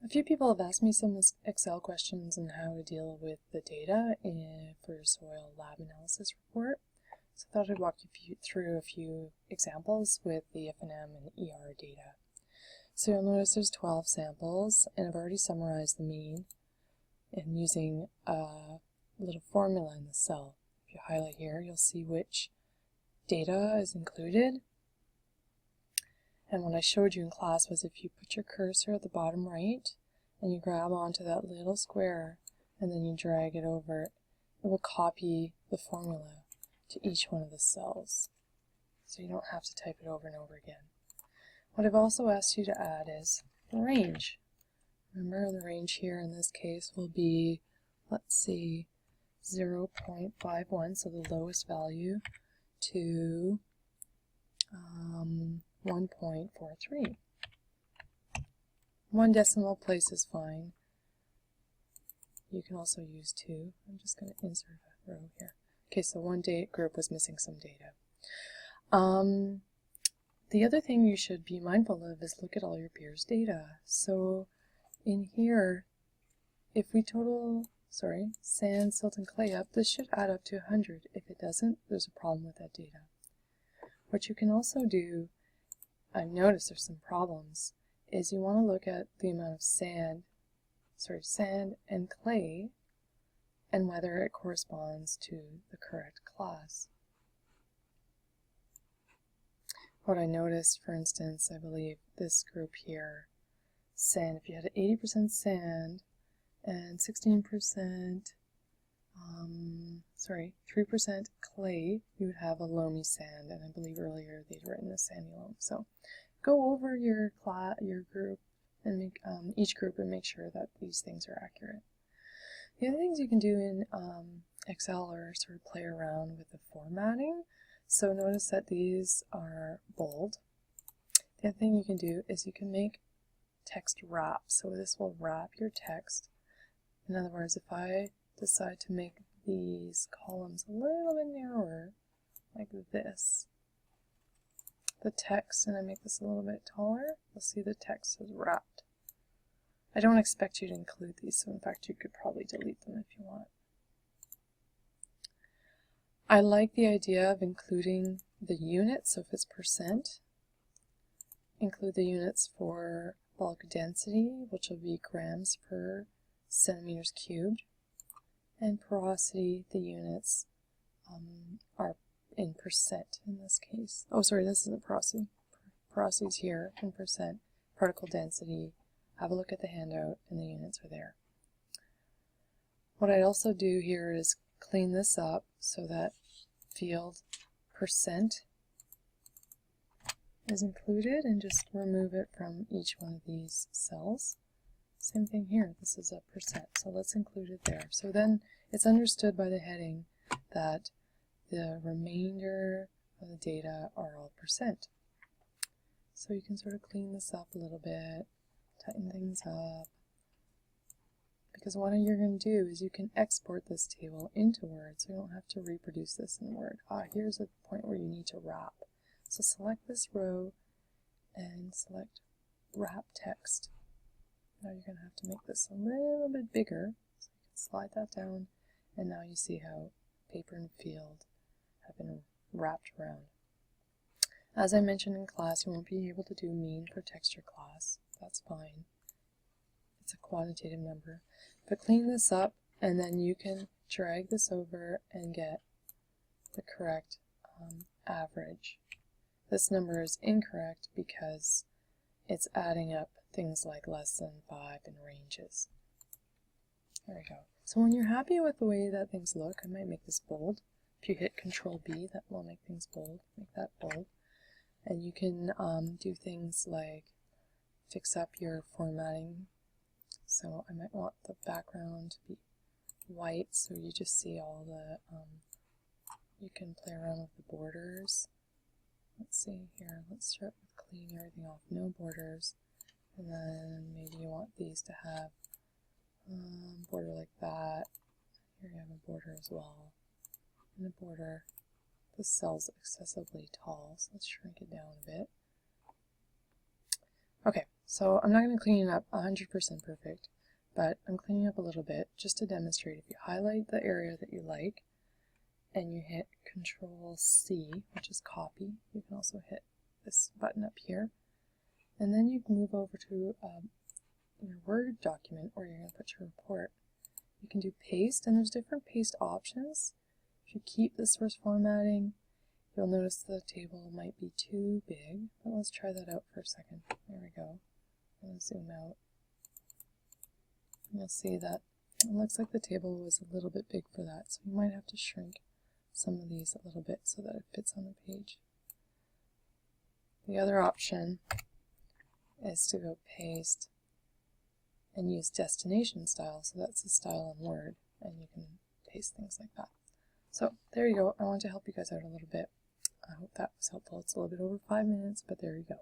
A few people have asked me some Excel questions on how to deal with the data for your soil lab analysis report. So I thought I'd walk you through a few examples with the FNM and ER data. So you'll notice there's 12 samples, and I've already summarized the mean and using a little formula in the cell. If you highlight here, you'll see which data is included. And what I showed you in class was if you put your cursor at the bottom right and you grab onto that little square and then you drag it over, it will copy the formula to each one of the cells. So you don't have to type it over and over again. What I've also asked you to add is the range. Remember, the range here in this case will be, let's see, 0.51, so the lowest value, to 1.43. One decimal place is fine. You can also use 2. I'm just going to insert a row here. Okay, so one date group was missing some data. The other thing you should be mindful of is look at all your peers' data. So in here, if we total, sand, silt, and clay up, this should add up to 100. If it doesn't, there's a problem with that data. What you can also do, I've noticed there's some problems, is you want to look at the amount of sand and clay and whether it corresponds to the correct class. What I noticed, for instance, I believe this group here, sand, if you had 80% sand and 16%, 3% clay, you would have a loamy sand, and I believe earlier they'd written a sandy loam. So go over your group and make each group and make sure that these things are accurate. The other things you can do in Excel are sort of play around with the formatting. So notice that these are bold. The other thing you can do is you can make text wrap. So this will wrap your text. In other words, if I decide to make these columns a little bit narrower, like this, the text, and I make this a little bit taller, you'll see the text is wrapped. I don't expect you to include these, so in fact you could probably delete them if you want. I like the idea of including the units, so if it's percent, include the units for bulk density, which will be grams per centimeters cubed, and porosity, the units are in percent in this case. Oh, sorry, this isn't porosity. Porosity is here in percent. Particle density, have a look at the handout, and the units are there. What I'd also do here is clean this up so that field percent is included and just remove it from each one of these cells. Same thing here, this is a percent, so let's include it there. So then it's understood by the heading that the remainder of the data are all percent. So you can sort of clean this up a little bit, tighten things up, because what you're going to do is you can export this table into Word, so you don't have to reproduce this in Word. Here's a point where you need to wrap. So select this row and select Wrap Text. Now you're going to have to make this a little bit bigger, so you can slide that down, and now you see how paper and field have been wrapped around. As I mentioned in class, you won't be able to do mean for texture class. That's fine. It's a quantitative number. But clean this up, and then you can drag this over and get the correct average. This number is incorrect because it's adding up things like less than 5 and ranges. There we go. So when you're happy with the way that things look, I might make this bold. If you hit Control B, that will make things bold. Make that bold. And you can do things like fix up your formatting. So I might want the background to be white, so you just see all the, you can play around with the borders. Let's see here, let's start with cleaning everything off, no borders, and then maybe you want these to have border like that. Here you have a border as well, and a border. This cell's excessively tall, so let's shrink it down a bit. Okay, So I'm not going to clean it up 100% perfect, but I'm cleaning up a little bit just to demonstrate. If you highlight the area that you like and you hit Control C, which is copy, you can also hit this button up here, and then you can move over to your Word document where you're going to put your report. You can do paste, and there's different paste options. If you keep the source formatting, you'll notice the table might be too big, but let's try that out for a second. There we go. I'm going to zoom out. You'll see that it looks like the table was a little bit big for that, so you might have to shrink some of these a little bit so that it fits on the page. The other option is to go paste and use destination style, so that's the style in Word, and you can paste things like that. So there you go. I want to help you guys out a little bit. I hope that was helpful. It's a little bit over 5 minutes, but there you go.